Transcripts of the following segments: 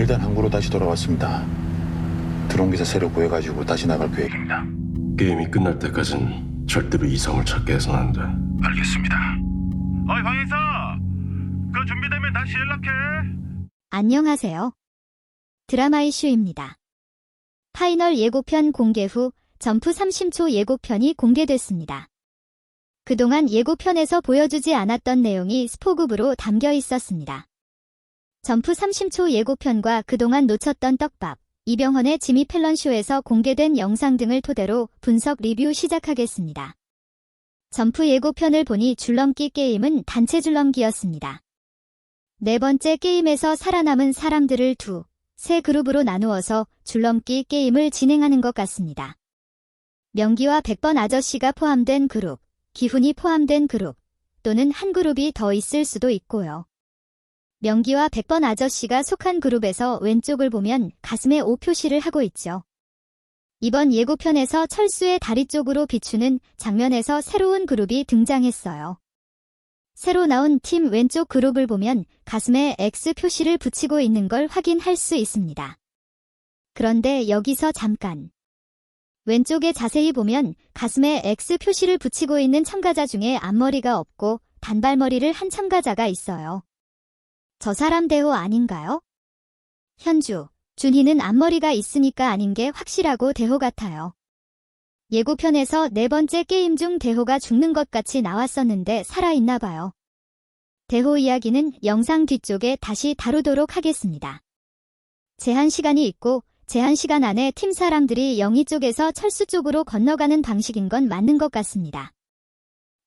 일단 항구로 다시 돌아왔습니다. 드론 기사 새로 구해가지고 다시 나갈 계획입니다. 게임이 끝날 때까진 절대로 이성을 찾게 해서는 안 돼. 알겠습니다. 어이 황인사, 그 준비되면 다시 연락해. 안녕하세요. 드라마 이슈입니다. 파이널 예고편 공개 후 점프 30초 예고편이 공개됐습니다. 그동안 예고편에서 보여주지 않았던 내용이 스포급으로 담겨 있었습니다. 점프 30초 예고편과 그동안 놓쳤던 떡밥, 이병헌의 지미 펠런쇼에서 공개된 영상 등을 토대로 분석 리뷰 시작하겠습니다. 점프 예고편을 보니 줄넘기 게임은 단체 줄넘기였습니다. 네 번째 게임에서 살아남은 사람들을 세 그룹으로 나누어서 줄넘기 게임을 진행하는 것 같습니다. 명기와 100번 아저씨가 포함된 그룹, 기훈이 포함된 그룹, 또는 한 그룹이 더 있을 수도 있고요. 명기와 100번 아저씨가 속한 그룹에서 왼쪽을 보면 가슴에 O 표시를 하고 있죠. 이번 예고편에서 철수의 다리 쪽으로 비추는 장면에서 새로운 그룹이 등장했어요. 새로 나온 팀 왼쪽 그룹을 보면 가슴에 X 표시를 붙이고 있는 걸 확인할 수 있습니다. 그런데 여기서 잠깐. 왼쪽에 자세히 보면 가슴에 X 표시를 붙이고 있는 참가자 중에 앞머리가 없고 단발머리를 한 참가자가 있어요. 저 사람 대호 아닌가요? 현주, 준희는 앞머리가 있으니까 아닌 게 확실하고 대호 같아요. 예고편에서 네 번째 게임 중 대호가 죽는 것 같이 나왔었는데 살아있나 봐요. 대호 이야기는 영상 뒤쪽에 다시 다루도록 하겠습니다. 제한 시간이 있고 제한 시간 안에 팀 사람들이 영희 쪽에서 철수 쪽으로 건너가는 방식인 건 맞는 것 같습니다.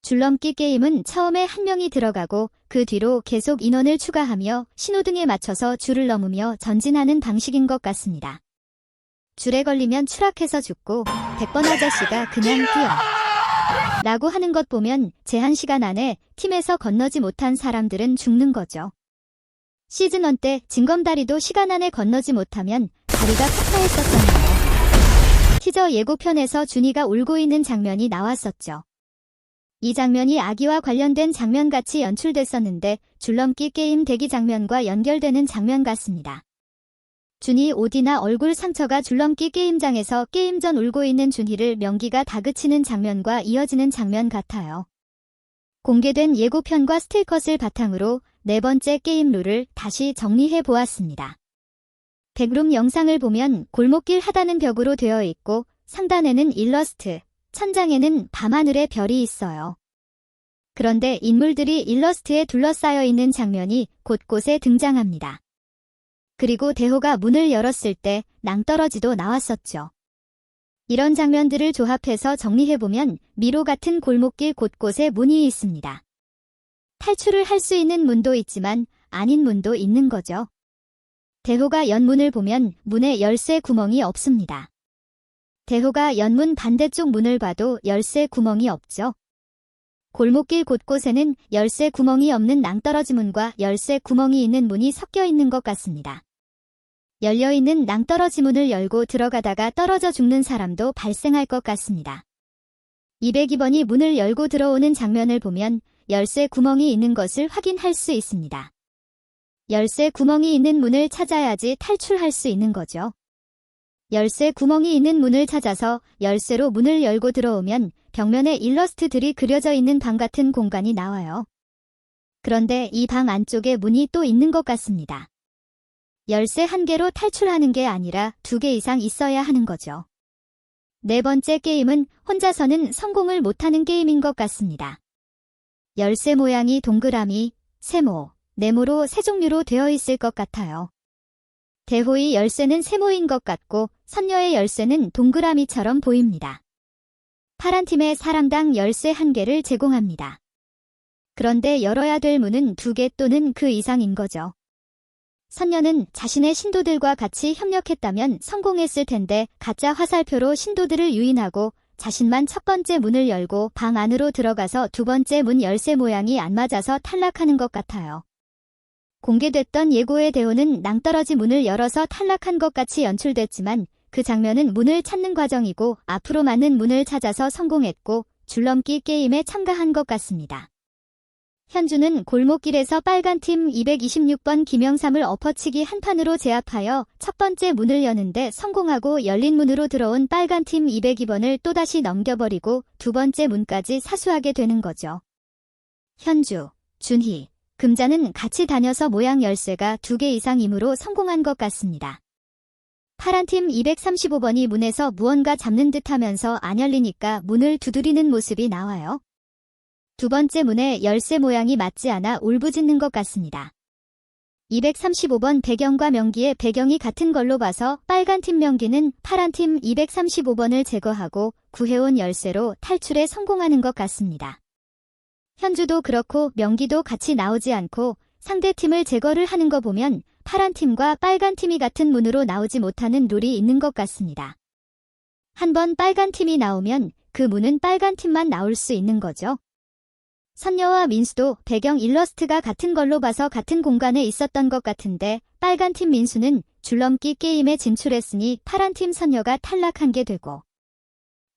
줄넘기 게임은 처음에 한 명이 들어가고 그 뒤로 계속 인원을 추가하며 신호등에 맞춰서 줄을 넘으며 전진하는 방식인 것 같습니다. 줄에 걸리면 추락해서 죽고 100번 아저씨가 그냥 뛰어 라고 하는 것 보면 제한 시간 안에 팀에서 건너지 못한 사람들은 죽는 거죠. 시즌1 때 징검다리도 시간 안에 건너지 못하면 다리가 파파했었잖아요. 티저 예고편에서 준이가 울고 있는 장면이 나왔었죠. 이 장면이 아기와 관련된 장면같이 연출됐었는데 줄넘기 게임 대기 장면과 연결되는 장면 같습니다. 준희 옷이나 얼굴 상처가 줄넘기 게임장에서 게임 전 울고 있는 준희를 명기가 다그치는 장면과 이어지는 장면 같아요. 공개된 예고편과 스틸컷을 바탕으로 네 번째 게임 룰을 다시 정리해 보았습니다. 백룸 영상을 보면 골목길 하단은 벽으로 되어 있고 상단에는 일러스트, 천장에는 밤하늘의 별이 있어요. 그런데 인물들이 일러스트에 둘러싸여 있는 장면이 곳곳에 등장합니다. 그리고 대호가 문을 열었을 때 낭떠러지도 나왔었죠. 이런 장면들을 조합해서 정리해보면 미로 같은 골목길 곳곳에 문이 있습니다. 탈출을 할 수 있는 문도 있지만 아닌 문도 있는 거죠. 대호가 연 문을 보면 문에 열쇠 구멍이 없습니다. 대호가 연문 반대쪽 문을 봐도 열쇠 구멍이 없죠. 골목길 곳곳에는 열쇠 구멍이 없는 낭떠러지 문과 열쇠 구멍이 있는 문이 섞여 있는 것 같습니다. 열려있는 낭떠러지 문을 열고 들어가다가 떨어져 죽는 사람도 발생할 것 같습니다. 202번이 문을 열고 들어오는 장면을 보면 열쇠 구멍이 있는 것을 확인할 수 있습니다. 열쇠 구멍이 있는 문을 찾아야지 탈출할 수 있는 거죠. 열쇠 구멍이 있는 문을 찾아서 열쇠로 문을 열고 들어오면 벽면에 일러스트들이 그려져 있는 방 같은 공간이 나와요. 그런데 이 방 안쪽에 문이 또 있는 것 같습니다. 열쇠 한 개로 탈출하는 게 아니라 2개 이상 있어야 하는 거죠. 네 번째 게임은 혼자서는 성공을 못하는 게임인 것 같습니다. 열쇠 모양이 동그라미, 세모, 네모로 세 종류로 되어 있을 것 같아요. 대호의 열쇠는 세모인 것 같고 선녀의 열쇠는 동그라미처럼 보입니다. 파란 팀의 사람당 열쇠 1개를 제공합니다. 그런데 열어야 될 문은 2개 또는 그 이상인 거죠. 선녀는 자신의 신도들과 같이 협력했다면 성공했을 텐데 가짜 화살표로 신도들을 유인하고 자신만 첫 번째 문을 열고 방 안으로 들어가서 두 번째 문 열쇠 모양이 안 맞아서 탈락하는 것 같아요. 공개됐던 예고의 대호는 낭떠러지 문을 열어서 탈락한 것 같이 연출됐지만 그 장면은 문을 찾는 과정이고 앞으로 맞는 문을 찾아서 성공했고 줄넘기 게임에 참가한 것 같습니다. 현주는 골목길에서 빨간팀 226번 김영삼을 엎어치기 한 판으로 제압하여 첫 번째 문을 여는데 성공하고 열린 문으로 들어온 빨간팀 202번을 또다시 넘겨버리고 두 번째 문까지 사수하게 되는 거죠. 현주, 준희, 금자는 같이 다녀서 모양 열쇠가 2개 이상이므로 성공한 것 같습니다. 파란팀 235번이 문에서 무언가 잡는 듯 하면서 안 열리니까 문을 두드리는 모습이 나와요. 두 번째 문에 열쇠 모양이 맞지 않아 울부짖는 것 같습니다. 235번 배경과 명기의 배경이 같은 걸로 봐서 빨간팀 명기는 파란팀 235번을 제거하고 구해온 열쇠로 탈출에 성공하는 것 같습니다. 현주도 그렇고 명기도 같이 나오지 않고 상대팀을 제거를 하는 거 보면 파란팀과 빨간팀이 같은 문으로 나오지 못하는 룰이 있는 것 같습니다. 한번 빨간팀이 나오면 그 문은 빨간팀만 나올 수 있는 거죠. 선녀와 민수도 배경 일러스트가 같은 걸로 봐서 같은 공간에 있었던 것 같은데 빨간팀 민수는 줄넘기 게임에 진출했으니 파란팀 선녀가 탈락한 게 되고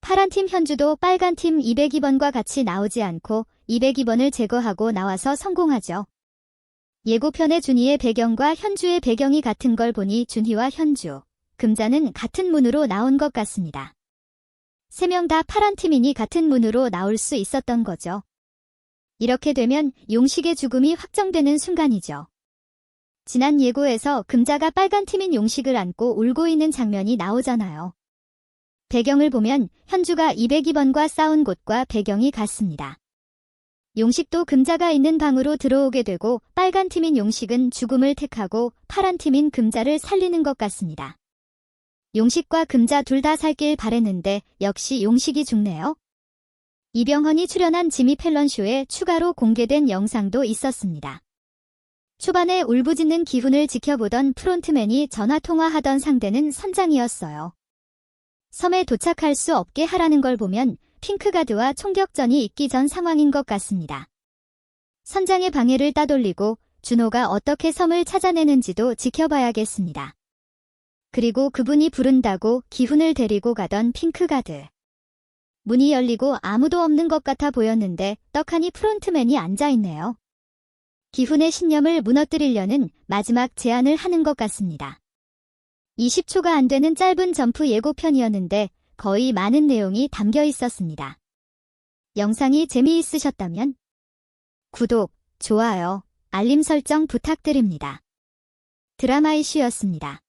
파란팀 현주도 빨간팀 202번과 같이 나오지 않고 202번을 제거하고 나와서 성공하죠. 예고편의 준희의 배경과 현주의 배경이 같은 걸 보니 준희와 현주, 금자는 같은 문으로 나온 것 같습니다. 3명 다 파란팀이니 같은 문으로 나올 수 있었던 거죠. 이렇게 되면 용식의 죽음이 확정되는 순간이죠. 지난 예고에서 금자가 빨간팀인 용식을 안고 울고 있는 장면이 나오잖아요. 배경을 보면 현주가 202번과 싸운 곳과 배경이 같습니다. 용식도 금자가 있는 방으로 들어오게 되고 빨간팀인 용식은 죽음을 택하고 파란팀인 금자를 살리는 것 같습니다. 용식과 금자 둘 다 살길 바랬는데 역시 용식이 죽네요. 이병헌이 출연한 지미 펠런 쇼에 추가로 공개된 영상도 있었습니다. 초반에 울부짖는 기훈을 지켜보던 프론트맨이 전화통화하던 상대는 선장이었어요. 섬에 도착할 수 없게 하라는 걸 보면 핑크가드와 총격전이 있기 전 상황인 것 같습니다. 선장의 방해를 따돌리고 준호가 어떻게 섬을 찾아내는지도 지켜봐야겠습니다. 그리고 그분이 부른다고 기훈을 데리고 가던 핑크가드. 문이 열리고 아무도 없는 것 같아 보였는데 떡하니 프론트맨이 앉아있네요. 기훈의 신념을 무너뜨리려는 마지막 제안을 하는 것 같습니다. 20초가 안 되는 짧은 점프 예고편이었는데 거의 많은 내용이 담겨 있었습니다. 영상이 재미있으셨다면 구독, 좋아요, 알림 설정 부탁드립니다. 드라마 이슈였습니다.